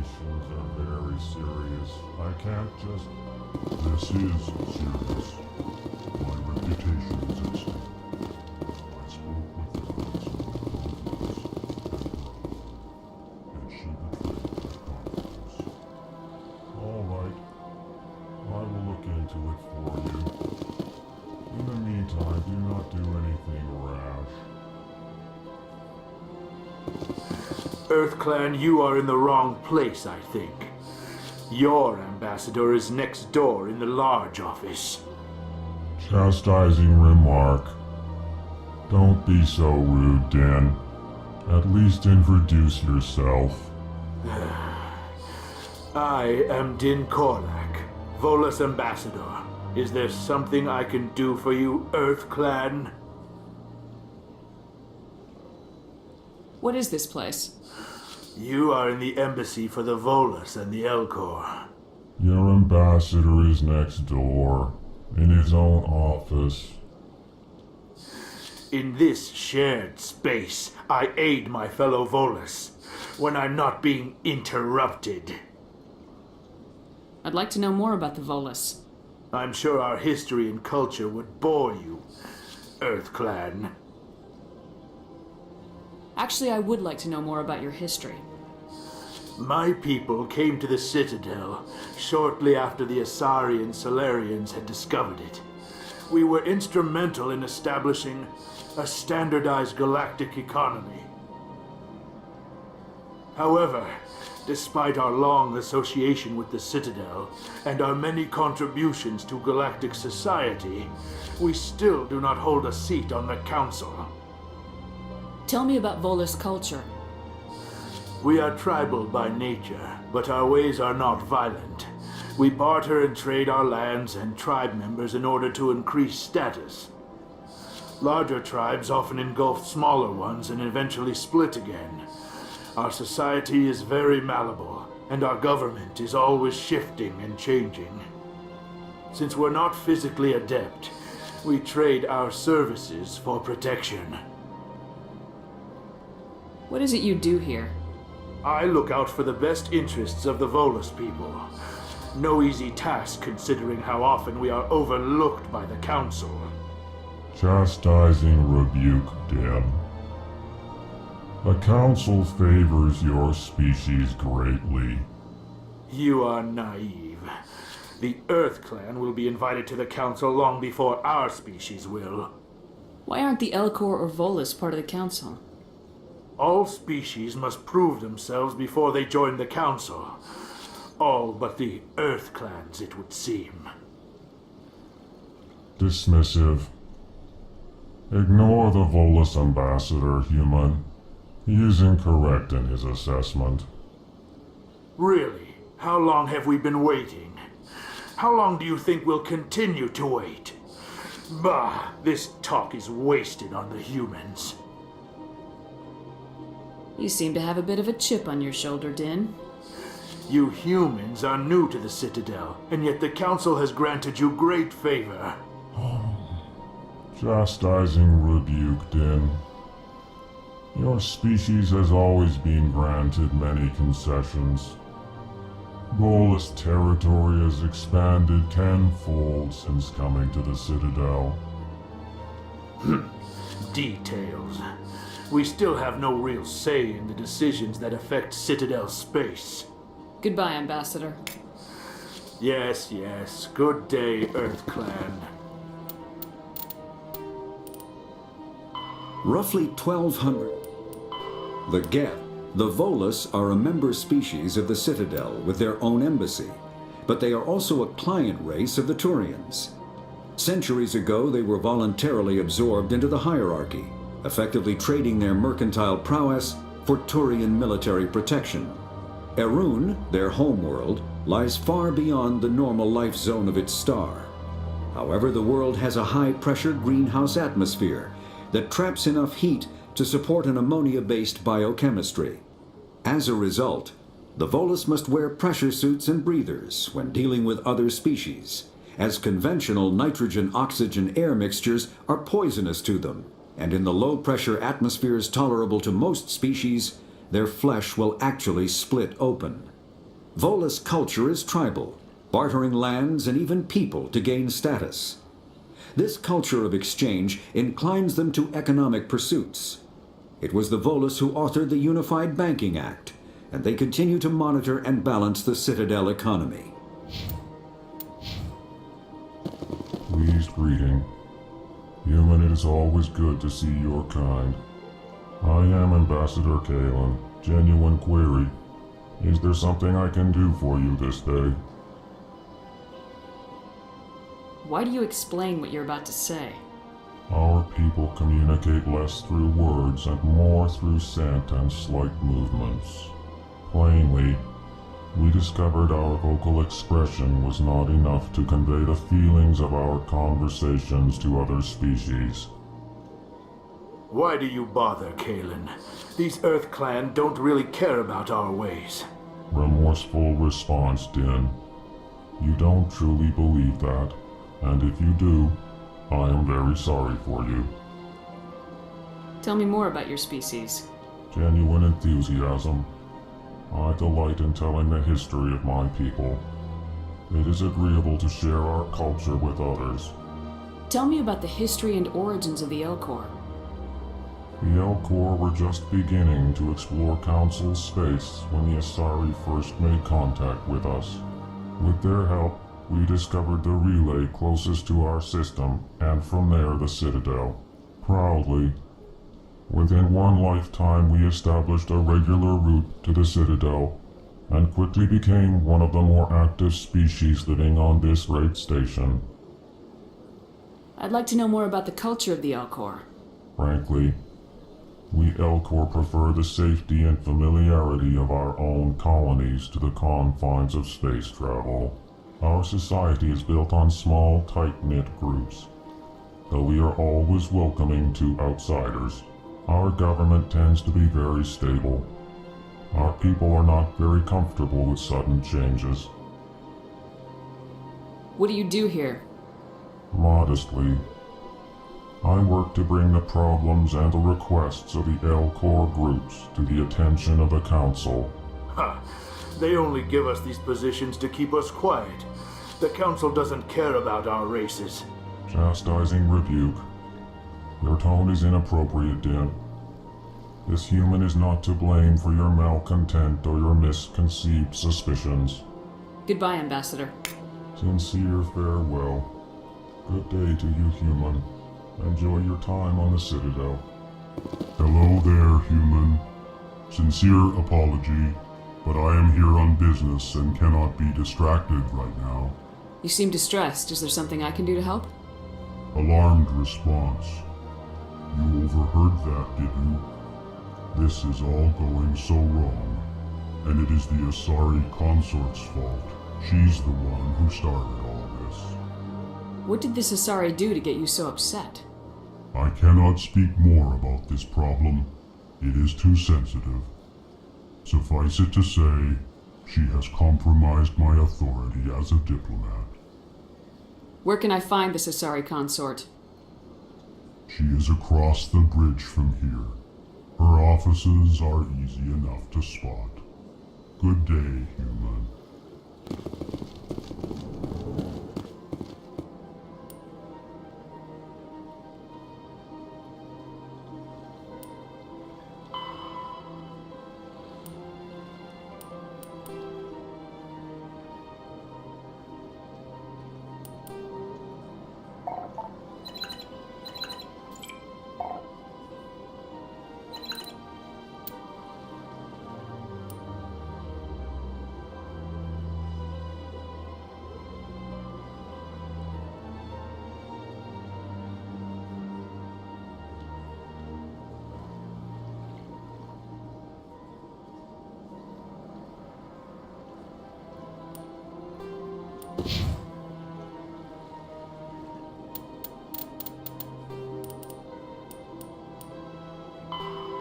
revelations are very serious. I can't just... This is serious. My reputation is at stake. I spoke with the and she betrayed my confidence. All right. I will look into it for you. In the meantime, do not do anything rash. EarthClan, you are in the wrong place, I think. Your ambassador is next door in the large office. Chastising remark. Don't be so rude, Din. At least introduce yourself. I am Din Korlak, Volus ambassador. Is there something I can do for you, EarthClan? What is this place? You are in the embassy for the Volus and the Elcor. Your ambassador is next door, in his own office. In this shared space, I aid my fellow Volus when I'm not being interrupted. I'd like to know more about the Volus. I'm sure our history and culture would bore you, EarthClan. Actually, I would like to know more about your history. My people came to the Citadel shortly after the Asari and Solarians had discovered it. We were instrumental in establishing a standardized galactic economy. However, despite our long association with the Citadel and our many contributions to galactic society, we still do not hold a seat on the Council. Tell me about Volus culture. We are tribal by nature, but our ways are not violent. We barter and trade our lands and tribe members in order to increase status. Larger tribes often engulf smaller ones and eventually split again. Our society is very malleable, and our government is always shifting and changing. Since we're not physically adept, we trade our services for protection. What is it you do here? I look out for the best interests of the Volus people. No easy task considering how often we are overlooked by the Council. Chastising rebuke, Din. The Council favors your species greatly. You are naive. The EarthClan will be invited to the Council long before our species will. Why aren't the Elcor or Volus part of the Council? All species must prove themselves before they join the Council. All but the EarthClans, it would seem. Dismissive. Ignore the Volus ambassador, human. He is incorrect in his assessment. Really? How long have we been waiting? How long do you think we'll continue to wait? Bah, this talk is wasted on the humans. You seem to have a bit of a chip on your shoulder, Din. You humans are new to the Citadel, and yet the Council has granted you great favor. Chastising rebuke, Din. Your species has always been granted many concessions. Volus territory has expanded tenfold since coming to the Citadel. Details. We still have no real say in the decisions that affect Citadel space. Goodbye, Ambassador. Yes, yes. Good day, EarthClan. Roughly 1,200. The Geth, the Volus, are a member species of the Citadel with their own embassy, but they are also a client race of the Turians. Centuries ago, they were voluntarily absorbed into the hierarchy, effectively trading their mercantile prowess for Turian military protection. Erun, their homeworld, lies far beyond the normal life zone of its star. However, the world has a high-pressure greenhouse atmosphere that traps enough heat to support an ammonia-based biochemistry. As a result, the Volus must wear pressure suits and breathers when dealing with other species, as conventional nitrogen-oxygen air mixtures are poisonous to them, and in the low-pressure atmospheres tolerable to most species, their flesh will actually split open. Volus culture is tribal, bartering lands and even people to gain status. This culture of exchange inclines them to economic pursuits. It was the Volus who authored the Unified Banking Act, and they continue to monitor and balance the Citadel economy. Pleased greeting. Human, it is always good to see your kind. I am Ambassador Kalen. Genuine query. Is there something I can do for you this day? Why do you explain what you're about to say? Our people communicate less through words and more through scent and slight movements. Plainly, we discovered our vocal expression was not enough to convey the feelings of our conversations to other species. Why do you bother, Kalen? These Earth Clan don't really care about our ways. Remorseful response, Din. You don't truly believe that, and if you do, I am very sorry for you. Tell me more about your species. Genuine enthusiasm. I delight in telling the history of my people. It is agreeable to share our culture with others. Tell me about the history and origins of the Elcor. The Elcor were just beginning to explore Council space when the Asari first made contact with us. With their help, we discovered the relay closest to our system, and from there the Citadel. Proudly, within one lifetime we established a regular route to the Citadel, and quickly became one of the more active species living on this great station. I'd like to know more about the culture of the Elcor. Frankly, we Elcor prefer the safety and familiarity of our own colonies to the confines of space travel. Our society is built on small, tight-knit groups. Though we are always welcoming to outsiders, our government tends to be very stable. Our people are not very comfortable with sudden changes. What do you do here? Modestly, I work to bring the problems and the requests of the Elcor groups to the attention of the Council. Ha! They only give us these positions to keep us quiet. The Council doesn't care about our races. Chastising rebuke. Your tone is inappropriate, Din. This human is not to blame for your malcontent or your misconceived suspicions. Goodbye, Ambassador. Sincere farewell. Good day to you, human. Enjoy your time on the Citadel. Hello there, human. Sincere apology, but I am here on business and cannot be distracted right now. You seem distressed. Is there something I can do to help? Alarmed response. You overheard that, did you? This is all going so wrong, and it is the Asari consort's fault. She's the one who started all this. What did this Asari do to get you so upset? I cannot speak more about this problem. It is too sensitive. Suffice it to say, she has compromised my authority as a diplomat. Where can I find this Asari consort? She is across the bridge from here. Her offices are easy enough to spot. Good day, human.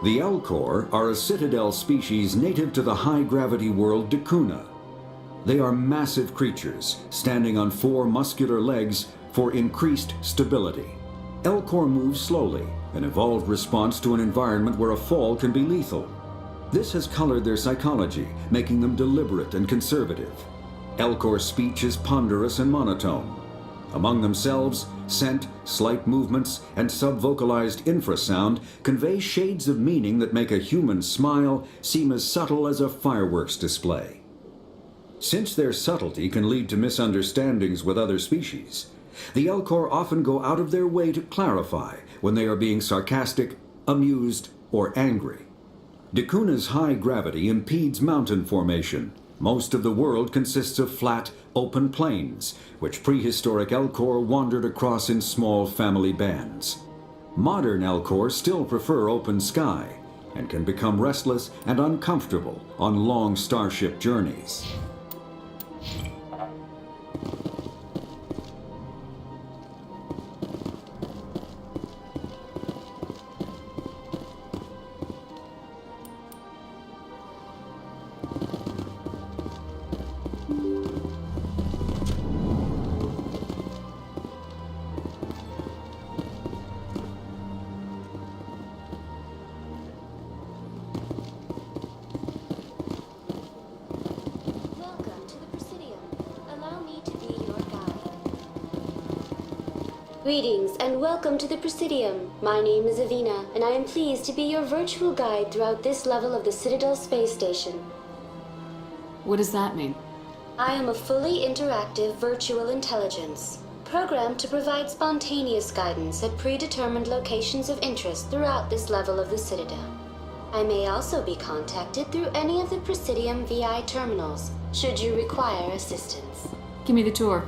The Elcor are a Citadel species native to the high-gravity world Dakuna. They are massive creatures, standing on 4 muscular legs for increased stability. Elcor moves slowly, an evolved response to an environment where a fall can be lethal. This has colored their psychology, making them deliberate and conservative. Elcor speech is ponderous and monotone. Among themselves, scent, slight movements, and subvocalized infrasound convey shades of meaning that make a human smile seem as subtle as a fireworks display. Since their subtlety can lead to misunderstandings with other species, the Elcor often go out of their way to clarify when they are being sarcastic, amused, or angry. Dacuna's high gravity impedes mountain formation. Most of the world consists of flat, open plains, which prehistoric Elcor wandered across in small family bands. Modern Elcor still prefer open sky, and can become restless and uncomfortable on long starship journeys. Welcome to the Presidium. Allow me to be your guide. Greetings and welcome to the Presidium. My name is Avina, and I am pleased to be your virtual guide throughout this level of the Citadel space station. What does that mean? I am a fully interactive virtual intelligence, programmed to provide spontaneous guidance at predetermined locations of interest throughout this level of the Citadel. I may also be contacted through any of the Presidium VI terminals, should you require assistance. Give me the tour.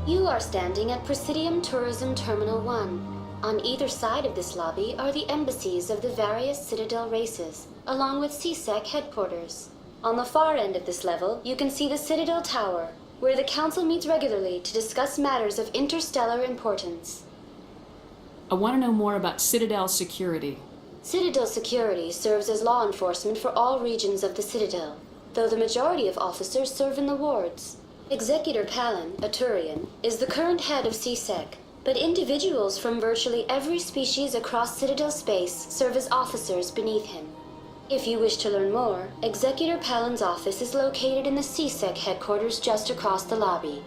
You are standing at Presidium Tourism Terminal 1. On either side of this lobby are the embassies of the various Citadel races, along with CSEC headquarters. On the far end of this level, you can see the Citadel Tower, where the Council meets regularly to discuss matters of interstellar importance. I want to know more about Citadel security. Citadel security serves as law enforcement for all regions of the Citadel, though the majority of officers serve in the wards. Executor Palin, a Turian, is the current head of CSEC, but individuals from virtually every species across Citadel space serve as officers beneath him. If you wish to learn more, Executor Palin's office is located in the CSEC headquarters just across the lobby.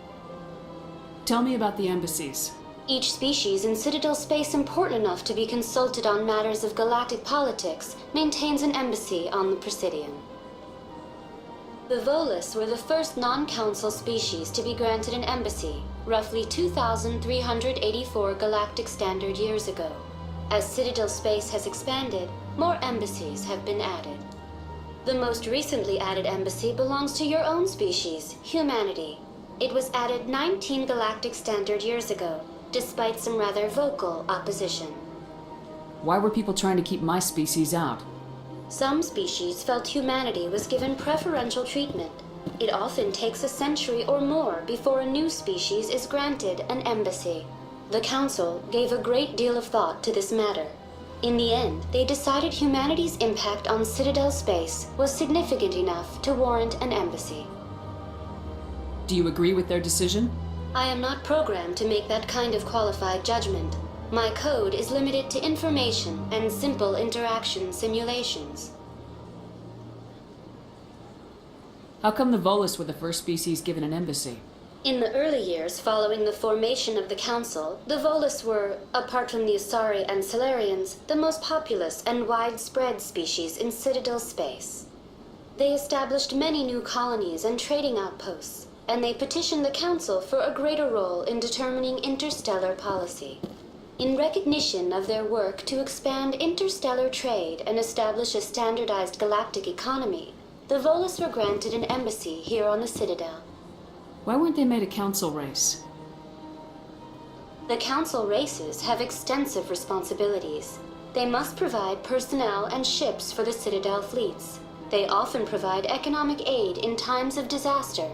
Tell me about the embassies. Each species in Citadel space important enough to be consulted on matters of galactic politics maintains an embassy on the Presidium. The Volus were the first non-council species to be granted an embassy, roughly 2,384 galactic standard years ago. As Citadel space has expanded, more embassies have been added. The most recently added embassy belongs to your own species, humanity. It was added 19 galactic standard years ago, despite some rather vocal opposition. Why were people trying to keep my species out? Some species felt humanity was given preferential treatment. It often takes a century or more before a new species is granted an embassy. The Council gave a great deal of thought to this matter. In the end, they decided humanity's impact on Citadel space was significant enough to warrant an embassy. Do you agree with their decision? I am not programmed to make that kind of qualified judgment. My code is limited to information and simple interaction simulations. How come the Volus were the first species given an embassy? In the early years following the formation of the Council, the Volus were, apart from the Asari and Solarians, the most populous and widespread species in Citadel space. They established many new colonies and trading outposts, and they petitioned the Council for a greater role in determining interstellar policy. In recognition of their work to expand interstellar trade and establish a standardized galactic economy, the Volus were granted an embassy here on the Citadel. Why weren't they made a council race? The Council races have extensive responsibilities. They must provide personnel and ships for the Citadel fleets. They often provide economic aid in times of disaster.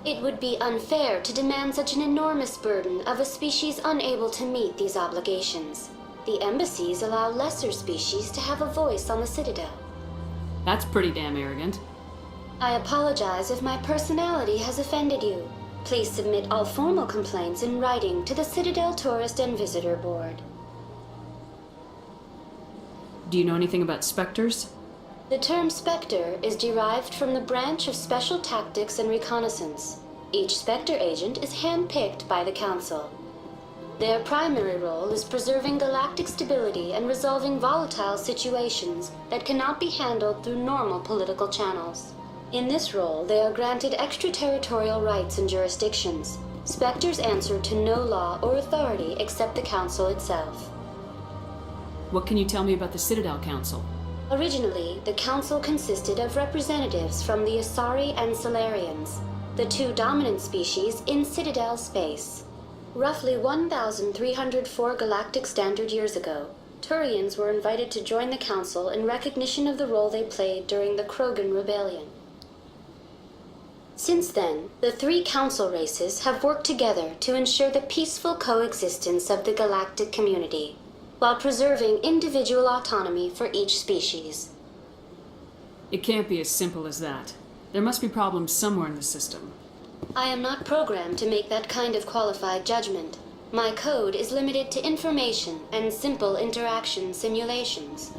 It would be unfair to demand such an enormous burden of a species unable to meet these obligations. The embassies allow lesser species to have a voice on the Citadel. That's pretty damn arrogant. I apologize if my personality has offended you. Please submit all formal complaints in writing to the Citadel Tourist and Visitor Board. Do you know anything about specters? The term Spectre is derived from the branch of Special Tactics and Reconnaissance. Each Spectre agent is handpicked by the Council. Their primary role is preserving galactic stability and resolving volatile situations that cannot be handled through normal political channels. In this role, they are granted extraterritorial rights and jurisdictions. Spectres answer to no law or authority except the Council itself. What can you tell me about the Citadel Council? Originally, the Council consisted of representatives from the Asari and Solarians, the two dominant species in Citadel space. Roughly 1,304 galactic standard years ago, Turians were invited to join the Council in recognition of the role they played during the Krogan Rebellion. Since then, the three Council races have worked together to ensure the peaceful coexistence of the galactic community, while preserving individual autonomy for each species. It can't be as simple as that. There must be problems somewhere in the system. I am not programmed to make that kind of qualified judgment. My code is limited to information and simple interaction simulations.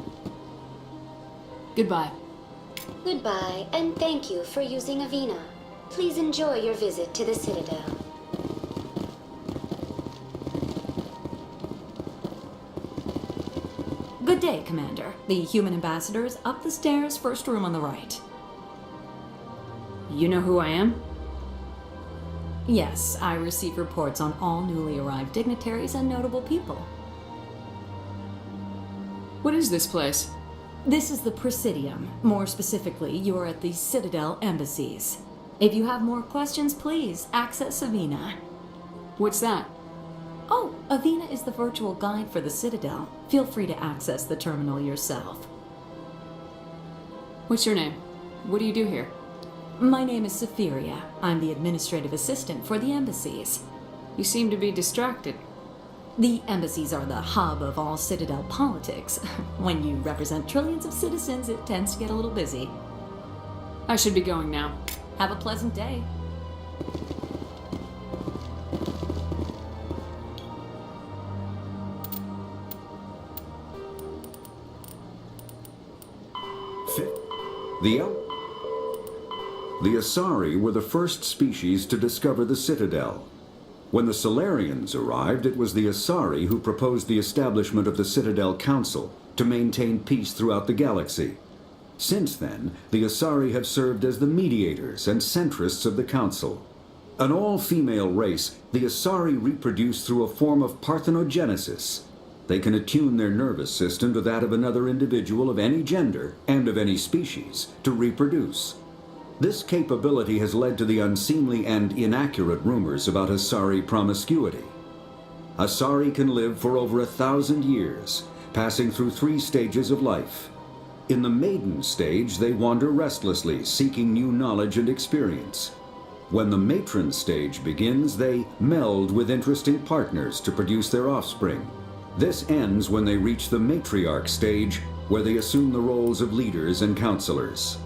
Goodbye. Goodbye, and thank you for using Avina. Please enjoy your visit to the Citadel. Good day, Commander. The human ambassador is up the stairs, first room on the right. You know who I am? Yes, I receive reports on all newly arrived dignitaries and notable people. What is this place? This is the Presidium. More specifically, you are at the Citadel embassies. If you have more questions, please access Avina. What's that? Oh, Avina is the virtual guide for the Citadel. Feel free to access the terminal yourself. What's your name? What do you do here? My name is Saphiria. I'm the administrative assistant for the embassies. You seem to be distracted. The embassies are the hub of all Citadel politics. When you represent trillions of citizens, it tends to get a little busy. I should be going now. Have a pleasant day. The Asari were the first species to discover the Citadel. When the Solarians arrived, it was the Asari who proposed the establishment of the Citadel Council to maintain peace throughout the galaxy. Since then, the Asari have served as the mediators and centrists of the Council. An all-female race, the Asari reproduce through a form of parthenogenesis. They can attune their nervous system to that of another individual of any gender and of any species to reproduce. This capability has led to the unseemly and inaccurate rumors about Asari promiscuity. Asari can live for over 1,000 years, passing through 3 stages of life. In the maiden stage, they wander restlessly, seeking new knowledge and experience. When the matron stage begins, they meld with interesting partners to produce their offspring. This ends when they reach the matriarch stage, where they assume the roles of leaders and counselors.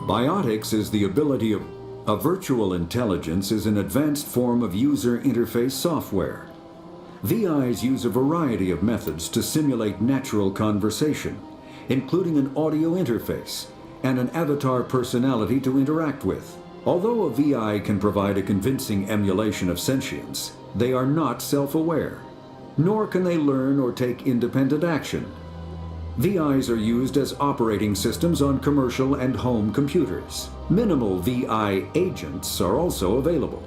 Biotics is the ability of a virtual intelligence is an advanced form of user interface software. VIs use a variety of methods to simulate natural conversation, including an audio interface and an avatar personality to interact with. Although a VI can provide a convincing emulation of sentience, they are not self-aware, nor can they learn or take independent action. VIs are used as operating systems on commercial and home computers. Minimal VI agents are also available.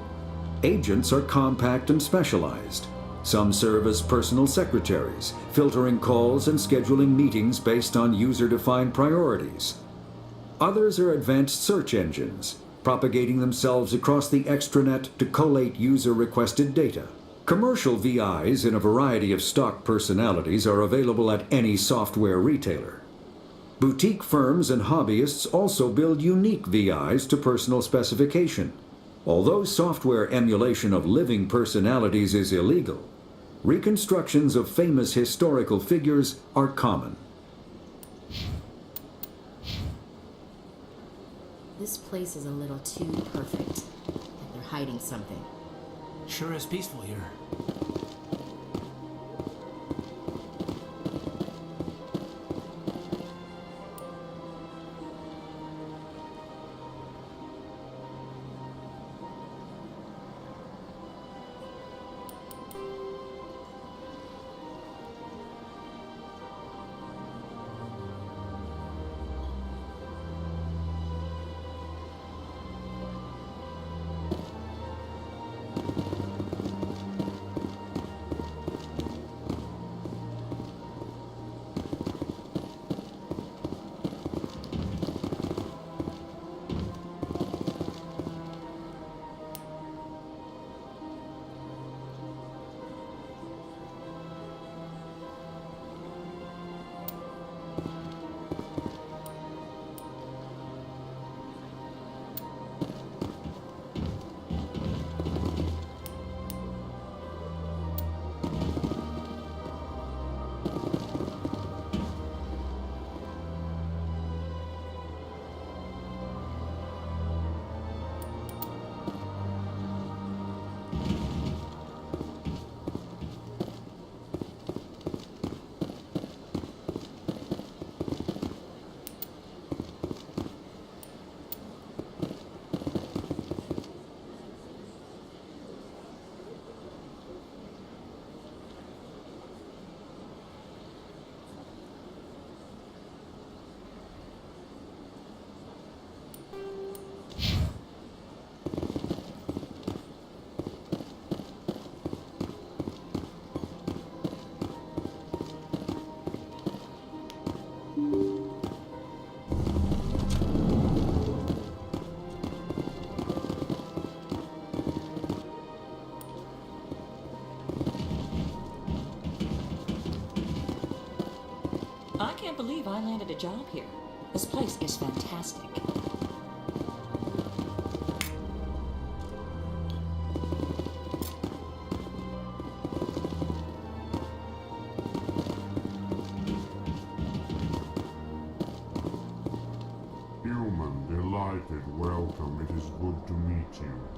Agents are compact and specialized. Some serve as personal secretaries, filtering calls and scheduling meetings based on user-defined priorities. Others are advanced search engines, propagating themselves across the extranet to collate user-requested data. Commercial VIs in a variety of stock personalities are available at any software retailer. Boutique firms and hobbyists also build unique VIs to personal specification. Although software emulation of living personalities is illegal, reconstructions of famous historical figures are common. This place is a little too perfect. Like they're hiding something. Sure is peaceful here. I can't believe I landed a job here. This place is fantastic. Human, delighted, welcome. It is good to meet you.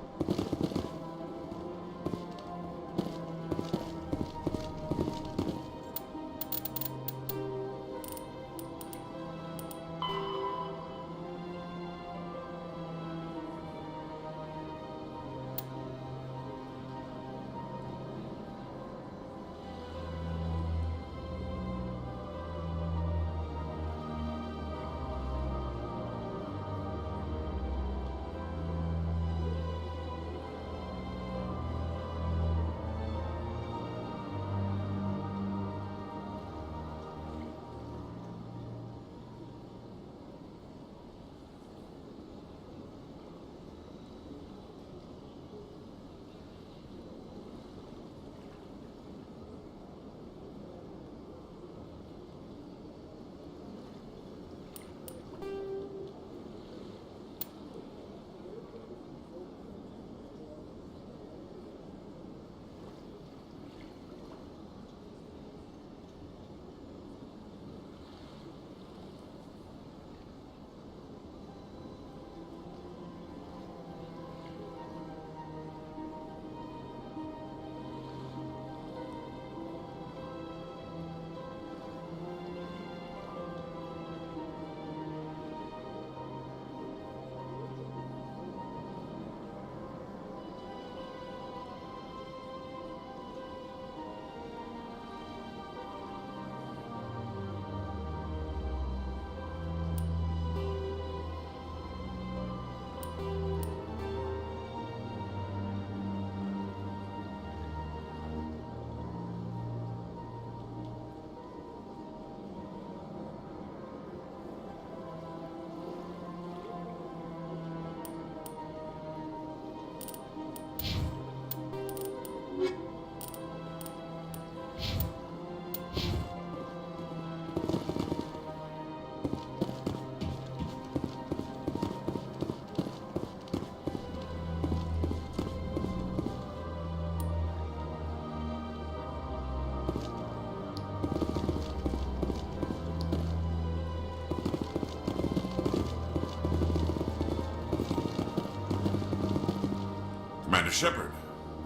Commander Shepard,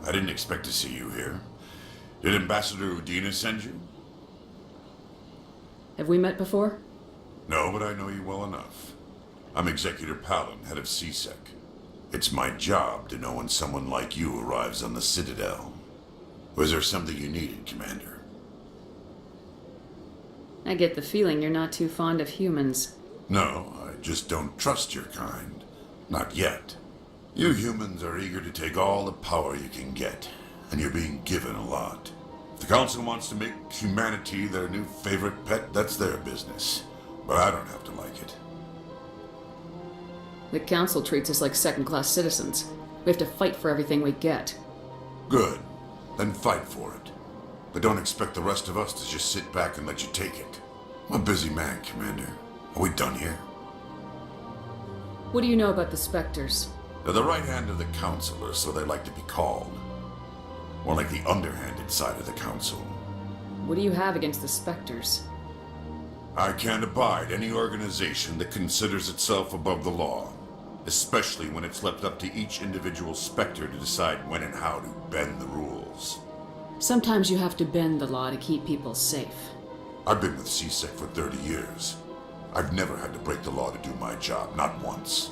I didn't expect to see you here. Did Ambassador Udina send you? Have we met before? No, but I know you well enough. I'm Executor Palin, head of CSEC. It's my job to know when someone like you arrives on the Citadel. Was there something you needed, Commander? I get the feeling you're not too fond of humans. No, I just don't trust your kind. Not yet. You humans are eager to take all the power you can get, and you're being given a lot. If the Council wants to make humanity their new favorite pet, that's their business. But I don't have to like it. The Council treats us like second-class citizens. We have to fight for everything we get. Good. Then fight for it. But don't expect the rest of us to just sit back and let you take it. I'm a busy man, Commander. Are we done here? What do you know about the Spectres? They're the right hand of the Council, or so they like to be called. More like the underhanded side of the Council. What do you have against the Spectres? I can't abide any organization that considers itself above the law, especially when it's left up to each individual Spectre to decide when and how to bend the rules. Sometimes you have to bend the law to keep people safe. I've been with CSEC for 30 years. I've never had to break the law to do my job, not once.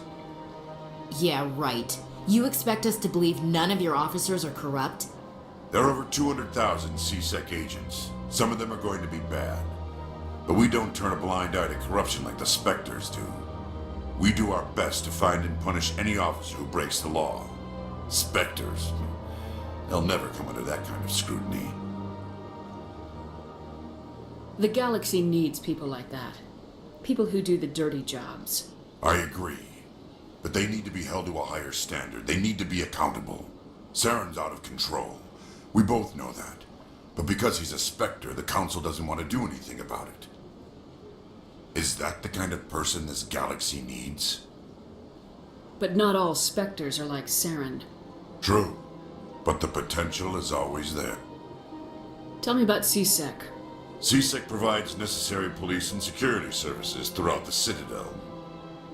Yeah, right. You expect us to believe none of your officers are corrupt? There are over 200,000 CSEC agents. Some of them are going to be bad. But we don't turn a blind eye to corruption like the Spectres do. We do our best to find and punish any officer who breaks the law. Spectres, they'll never come under that kind of scrutiny. The galaxy needs people like that. People who do the dirty jobs. I agree. But they need to be held to a higher standard. They need to be accountable. Saren's out of control. We both know that. But because he's a Spectre, the Council doesn't want to do anything about it. Is that the kind of person this galaxy needs? But not all Spectres are like Saren. True, but the potential is always there. Tell me about CSEC. CSEC provides necessary police and security services throughout the Citadel.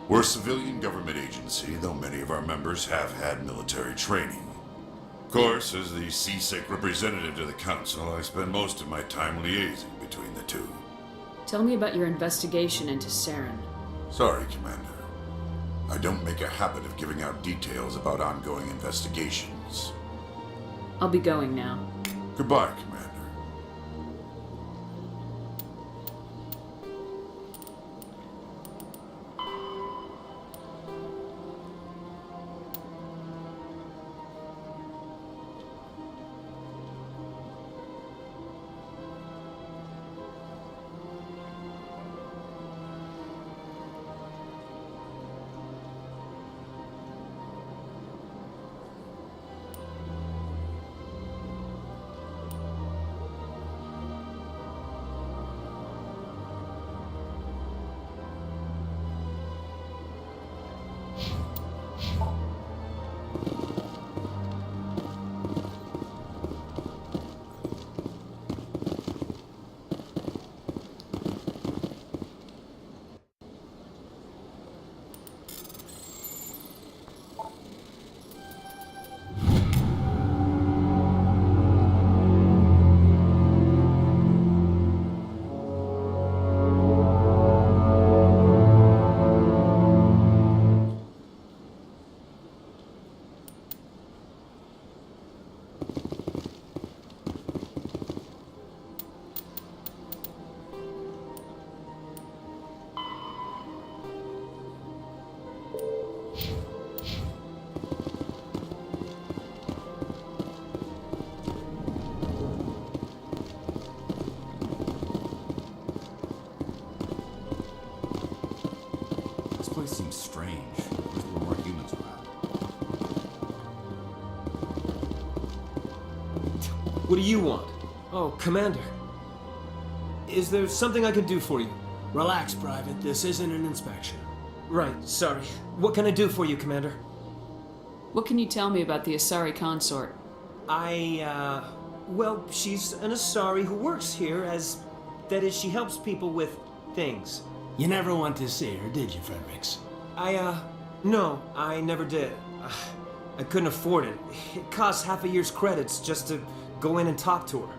We're a civilian government agency, though many of our members have had military training. Of course, as the CSEC representative to the Council, I spend most of my time liaising between the two. Tell me about your investigation into Saren. Sorry, Commander. I don't make a habit of giving out details about ongoing investigations. I'll be going now. Goodbye, Commander. This seems strange. There's a little more humans around. What do you want? Oh, Commander. Is there something I can do for you? Relax, Private. This isn't an inspection. Right, sorry. What can I do for you, Commander? What can you tell me about the Asari consort? Well, she's an Asari who works here as... That is, she helps people with things. You never went to see her, did you, Fredericks? No, I never did. I couldn't afford it. It costs half a year's credits just to go in and talk to her.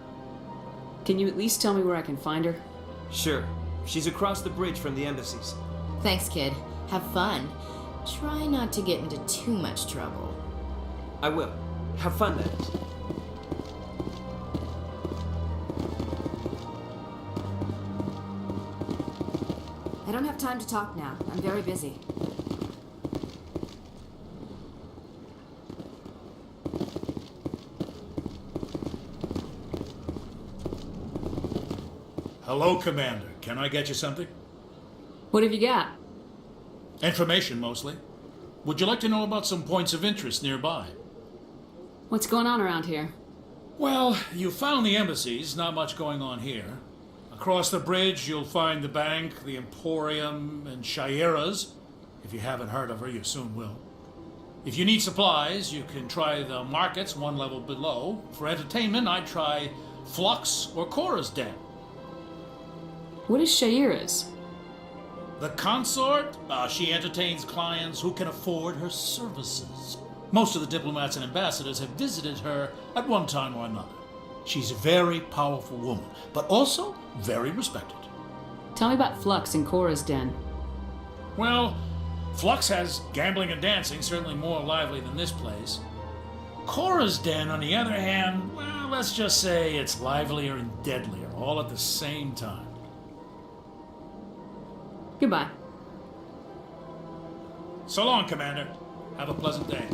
Can you at least tell me where I can find her? Sure. She's across the bridge from the embassies. Thanks, kid. Have fun. Try not to get into too much trouble. I will. Have fun, that is. I don't have time to talk now. I'm very busy. Hello, Commander. Can I get you something? What have you got? Information, mostly. Would you like to know about some points of interest nearby? What's going on around here? Well, you found the embassies. Not much going on here. Across the bridge, you'll find the bank, the Emporium, and Shaira's. If you haven't heard of her, you soon will. If you need supplies, you can try the markets one level below. For entertainment, I'd try Flux or Cora's Den. What is Shaira's? The consort? She entertains clients who can afford her services. Most of the diplomats and ambassadors have visited her at one time or another. She's a very powerful woman, but also very respected. Tell me about Flux and Cora's Den. Well, Flux has gambling and dancing, certainly more lively than this place. Cora's Den, on the other hand, well, let's just say it's livelier and deadlier, all at the same time. Goodbye. So long, Commander. Have a pleasant day.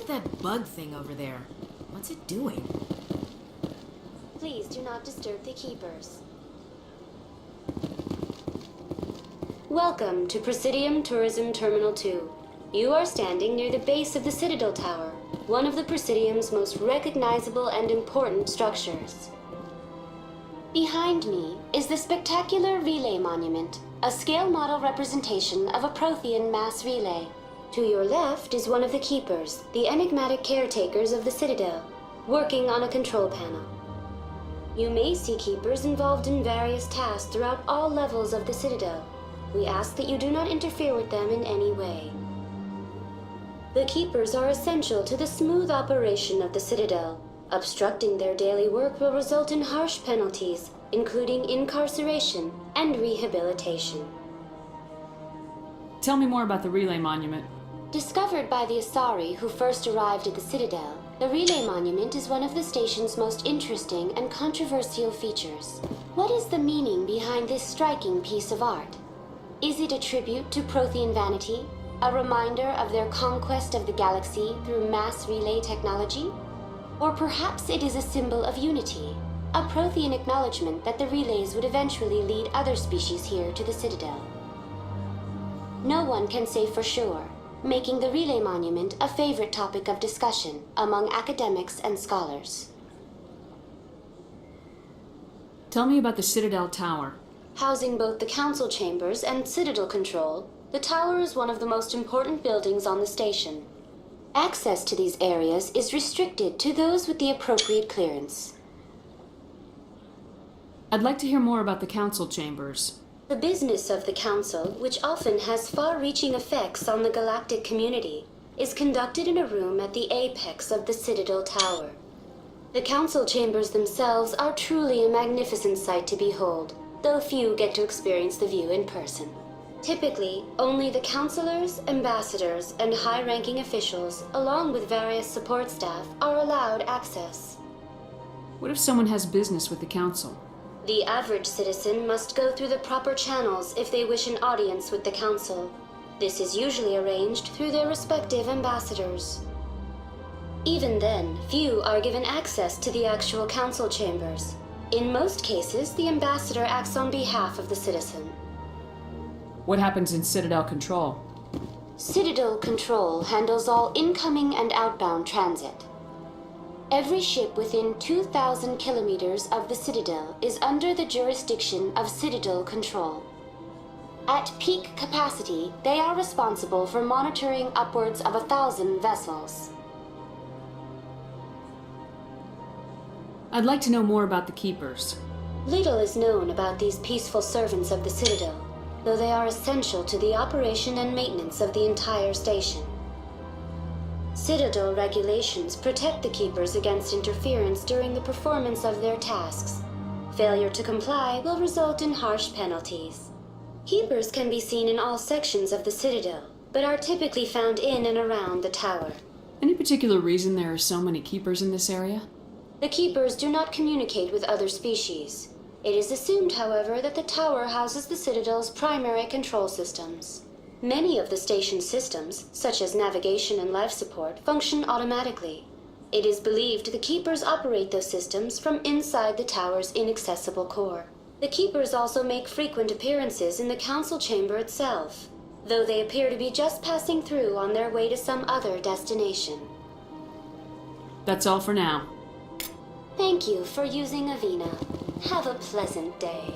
that bug thing over there? What's it doing? Please do not disturb the keepers. Welcome to Presidium Tourism Terminal 2. You are standing near the base of the Citadel Tower, one of the Presidium's most recognizable and important structures. Behind me is the spectacular Relay Monument, a scale model representation of a Prothean mass relay. To your left is one of the keepers, the enigmatic caretakers of the Citadel, working on a control panel. You may see keepers involved in various tasks throughout all levels of the Citadel. We ask that you do not interfere with them in any way. The keepers are essential to the smooth operation of the Citadel. Obstructing their daily work will result in harsh penalties, including incarceration and rehabilitation. Tell me more about the Relay Monument. Discovered by the Asari who first arrived at the Citadel, the Relay Monument is one of the station's most interesting and controversial features. What is the meaning behind this striking piece of art? Is it a tribute to Prothean vanity? A reminder of their conquest of the galaxy through mass relay technology? Or perhaps it is a symbol of unity, a Prothean acknowledgement that the relays would eventually lead other species here to the Citadel. No one can say for sure, making the Relay Monument a favorite topic of discussion among academics and scholars. Tell me about the Citadel Tower. Housing both the council chambers and Citadel control, the tower is one of the most important buildings on the station. Access to these areas is restricted to those with the appropriate clearance. I'd like to hear more about the council chambers. The business of the council, which often has far-reaching effects on the galactic community, is conducted in a room at the apex of the Citadel Tower. The council chambers themselves are truly a magnificent sight to behold, though few get to experience the view in person. Typically, only the councilors, ambassadors, and high-ranking officials, along with various support staff, are allowed access. What if someone has business with the council? The average citizen must go through the proper channels if they wish an audience with the council. This is usually arranged through their respective ambassadors. Even then, few are given access to the actual council chambers. In most cases, the ambassador acts on behalf of the citizen. What happens in Citadel Control? Citadel Control handles all incoming and outbound transit. Every ship within 2,000 kilometers of the Citadel is under the jurisdiction of Citadel Control. At peak capacity, they are responsible for monitoring upwards of 1,000 vessels. I'd like to know more about the Keepers. Little is known about these peaceful servants of the Citadel, though they are essential to the operation and maintenance of the entire station. Citadel regulations protect the Keepers against interference during the performance of their tasks. Failure to comply will result in harsh penalties. Keepers can be seen in all sections of the Citadel, but are typically found in and around the tower. Any particular reason there are so many Keepers in this area? The Keepers do not communicate with other species. It is assumed, however, that the tower houses the Citadel's primary control systems. Many of the station's systems, such as navigation and life support, function automatically. It is believed the Keepers operate those systems from inside the tower's inaccessible core. The Keepers also make frequent appearances in the council chamber itself, though they appear to be just passing through on their way to some other destination. That's all for now. Thank you for using Avina. Have a pleasant day.